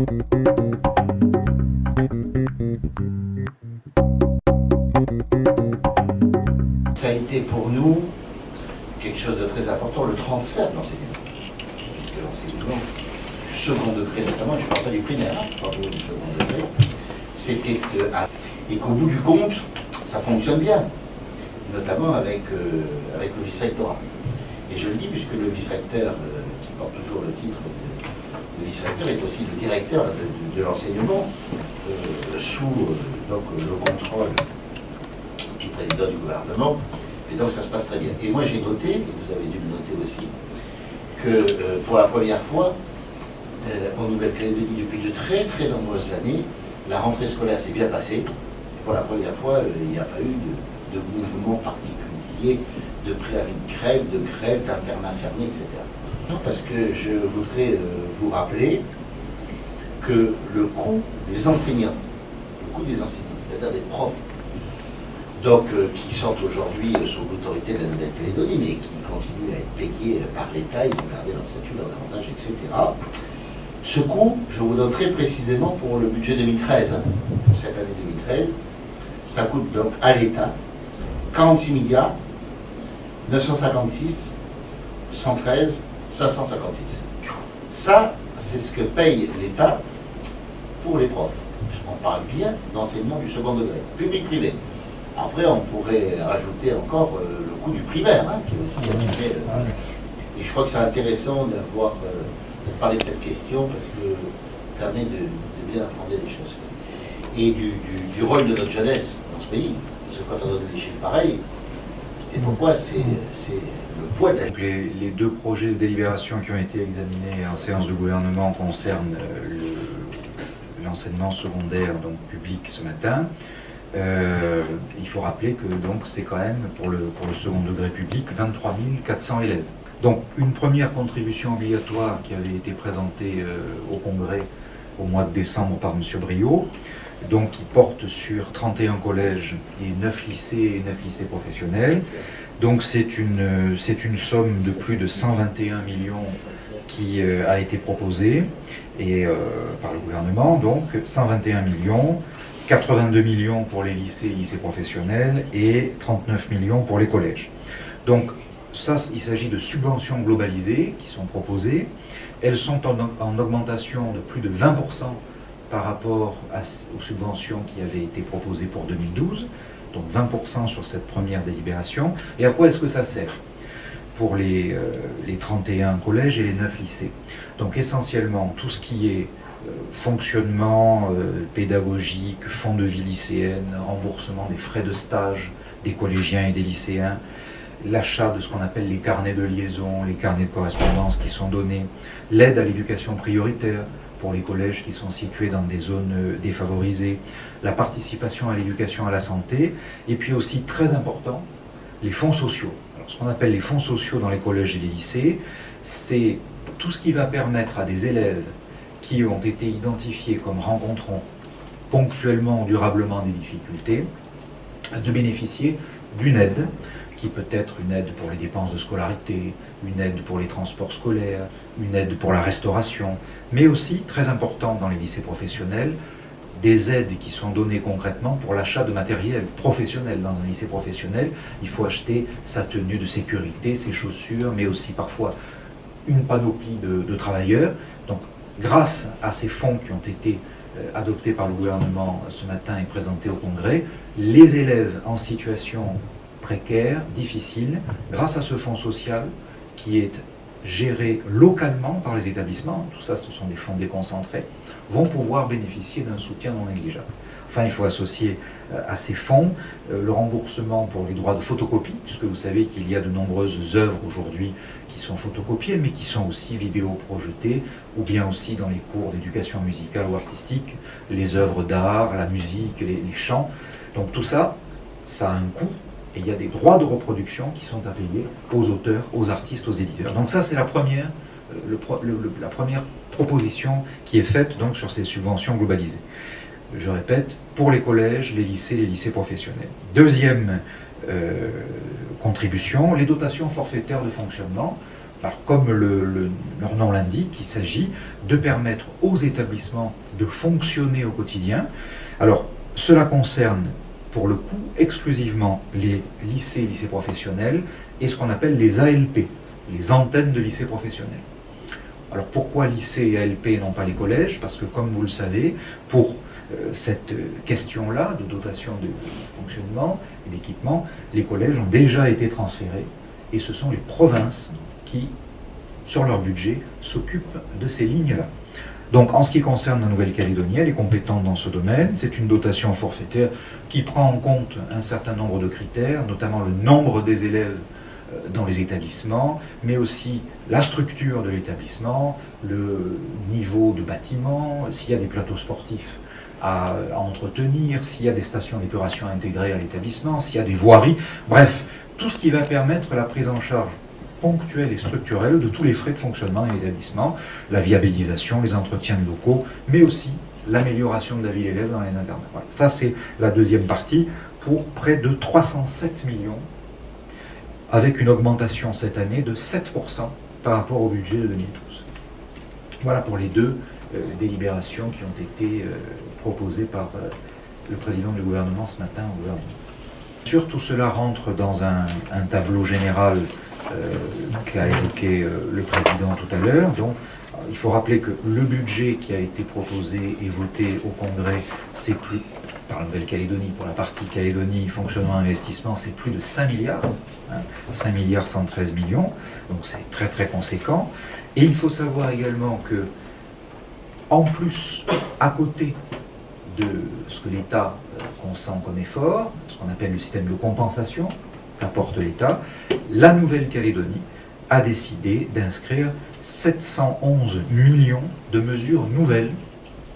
Ça a été pour nous quelque chose de très important, le transfert de l'enseignement. Puisque l'enseignement du second degré notamment, je ne parle pas du primaire, je parle du second degré, c'était et qu'au bout du compte, ça fonctionne bien, notamment avec le vice-rectorat. Et je le dis puisque le vice-recteur, qui porte toujours le titre de vice-recteur, est aussi le directeur de l'enseignement, sous donc, le contrôle du président du gouvernement, et donc ça se passe très bien. Et moi j'ai noté, et vous avez dû le noter aussi, que pour la première fois, en Nouvelle-Calédonie, depuis de très très nombreuses années, la rentrée scolaire s'est bien passée. Pour la première fois, il n'y a pas eu de mouvement particulier, de préavis de grève, d'internat fermé, etc. Non, parce que je voudrais vous rappeler que le coût des enseignants, c'est-à-dire des profs, donc qui sont aujourd'hui sous l'autorité de la Nouvelle-Calédonie, mais qui continuent à être payés par l'État, ils ont gardé leur statut, leurs avantages, etc. Ce coût, je vous donne très précisément pour le budget 2013, pour cette année 2013, ça coûte donc à l'État 46 milliards 956 113 556. Ça, c'est ce que paye l'État pour les profs. On parle bien d'enseignement du second degré, public-privé. Après, on pourrait rajouter encore le coût du primaire, hein, qui est aussi assuré. Et je crois que c'est intéressant d'avoir de parler de cette question parce que ça permet de bien appréhender les choses. Et du rôle de notre jeunesse dans ce pays. Parce que quand on donne des chiffres pareils, c'est pourquoi c'est le poids de la... Les deux projets de délibération qui ont été examinés en séance du gouvernement concernent l'enseignement secondaire donc public ce matin. Il faut rappeler que donc c'est quand même pour le second degré public 23 400 élèves. Donc une première contribution obligatoire qui avait été présentée au Congrès au mois de décembre par M. Briot, donc qui porte sur 31 collèges et 9 lycées et 9 lycées professionnels. Donc c'est une somme de plus de 121 millions qui a été proposée par le gouvernement, donc 121 millions, 82 millions pour les lycées et lycées professionnels et 39 millions pour les collèges. Donc ça, il s'agit de subventions globalisées qui sont proposées. Elles sont en augmentation de plus de 20% par rapport aux subventions qui avaient été proposées pour 2012, donc 20% sur cette première délibération. Et à quoi est-ce que ça sert pour les 31 collèges et les 9 lycées? Donc essentiellement tout ce qui est fonctionnement pédagogique, fonds de vie lycéenne, remboursement des frais de stage des collégiens et des lycéens, l'achat de ce qu'on appelle les carnets de liaison, les carnets de correspondance qui sont donnés, l'aide à l'éducation prioritaire pour les collèges qui sont situés dans des zones défavorisées, la participation à l'éducation à la santé, et puis aussi très important, les fonds sociaux. Alors, ce qu'on appelle les fonds sociaux dans les collèges et les lycées, c'est tout ce qui va permettre à des élèves qui ont été identifiés comme rencontrant ponctuellement ou durablement des difficultés, de bénéficier d'une aide, qui peut être une aide pour les dépenses de scolarité, une aide pour les transports scolaires, une aide pour la restauration, mais aussi, très important dans les lycées professionnels, des aides qui sont données concrètement pour l'achat de matériel professionnel. Dans un lycée professionnel, il faut acheter sa tenue de sécurité, ses chaussures, mais aussi parfois une panoplie de travailleurs. Donc, grâce à ces fonds qui ont été adoptés par le gouvernement ce matin et présentés au Congrès, les élèves en situation précaire, difficile, grâce à ce fonds social qui est géré localement par les établissements, tout ça ce sont des fonds déconcentrés, vont pouvoir bénéficier d'un soutien non négligeable. Enfin, il faut associer à ces fonds le remboursement pour les droits de photocopie, puisque vous savez qu'il y a de nombreuses œuvres aujourd'hui qui sont photocopiées, mais qui sont aussi vidéo-projetées, ou bien aussi dans les cours d'éducation musicale ou artistique, les œuvres d'art, la musique, les chants. Donc tout ça, ça a un coût, et il y a des droits de reproduction qui sont à payer aux auteurs, aux artistes, aux éditeurs. Donc ça, c'est la première proposition qui est faite donc, sur ces subventions globalisées. Je répète, pour les collèges, les lycées professionnels. Deuxième contribution, les dotations forfaitaires de fonctionnement. Alors, comme leur nom l'indique, il s'agit de permettre aux établissements de fonctionner au quotidien. Alors, cela concerne pour le coup exclusivement les lycées professionnels et ce qu'on appelle les ALP, les antennes de lycées professionnels. Alors pourquoi lycée et ALP et non pas les collèges? Parce que comme vous le savez, pour cette question-là de dotation de fonctionnement et d'équipement, les collèges ont déjà été transférés et ce sont les provinces qui, sur leur budget, s'occupent de ces lignes-là. Donc en ce qui concerne la Nouvelle-Calédonie, elle est compétente dans ce domaine. C'est une dotation forfaitaire qui prend en compte un certain nombre de critères, notamment le nombre des élèves dans les établissements, mais aussi la structure de l'établissement, le niveau de bâtiment, s'il y a des plateaux sportifs à entretenir, s'il y a des stations d'épuration intégrées à l'établissement, s'il y a des voiries, bref, tout ce qui va permettre la prise en charge ponctuelle et structurelle de tous les frais de fonctionnement de l'établissement, la viabilisation, les entretiens de locaux, mais aussi l'amélioration de la vie de l'élève dans les internats. Voilà. Ça, c'est la deuxième partie pour près de 307 millions, avec une augmentation cette année de 7% par rapport au budget de 2012. Voilà pour les deux délibérations qui ont été proposées par le président du gouvernement ce matin au gouvernement. Bien sûr, tout cela rentre dans un tableau général qu'a évoqué le président tout à l'heure. Donc, il faut rappeler que le budget qui a été proposé et voté au Congrès, c'est plus, par la Nouvelle-Calédonie, pour la partie Calédonie, fonctionnement investissement, c'est plus de 5 milliards, 5 milliards 113 millions, donc c'est très très conséquent. Et il faut savoir également que, en plus, à côté de ce que l'État consent comme effort, ce qu'on appelle le système de compensation qu'apporte l'État, la Nouvelle-Calédonie a décidé d'inscrire 711 millions de mesures nouvelles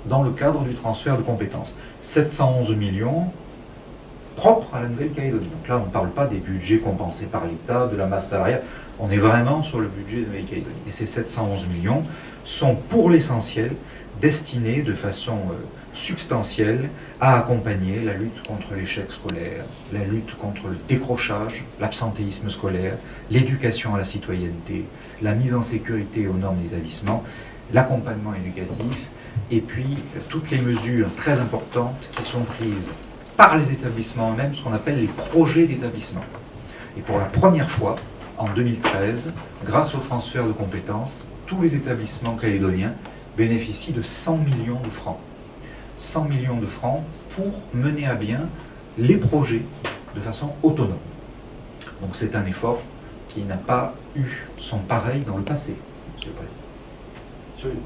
dans le cadre du transfert de compétences. 711 millions propres à la Nouvelle-Calédonie. Donc là, on ne parle pas des budgets compensés par l'État, de la masse salariale, on est vraiment sur le budget de la Nouvelle-Calédonie. Et ces 711 millions sont pour l'essentiel destinés de façon substantielle à accompagner la lutte contre l'échec scolaire, la lutte contre le décrochage, l'absentéisme scolaire, l'éducation à la citoyenneté, la mise en sécurité aux normes d'établissement, l'accompagnement éducatif, et puis toutes les mesures très importantes qui sont prises par les établissements eux-mêmes, ce qu'on appelle les projets d'établissement. Et pour la première fois, en 2013, grâce au transfert de compétences, tous les établissements calédoniens bénéficient de 100 millions de francs. 100 millions de francs pour mener à bien les projets de façon autonome. Donc c'est un effort qui n'a pas eu son pareil dans le passé, Monsieur le Président. Absolument.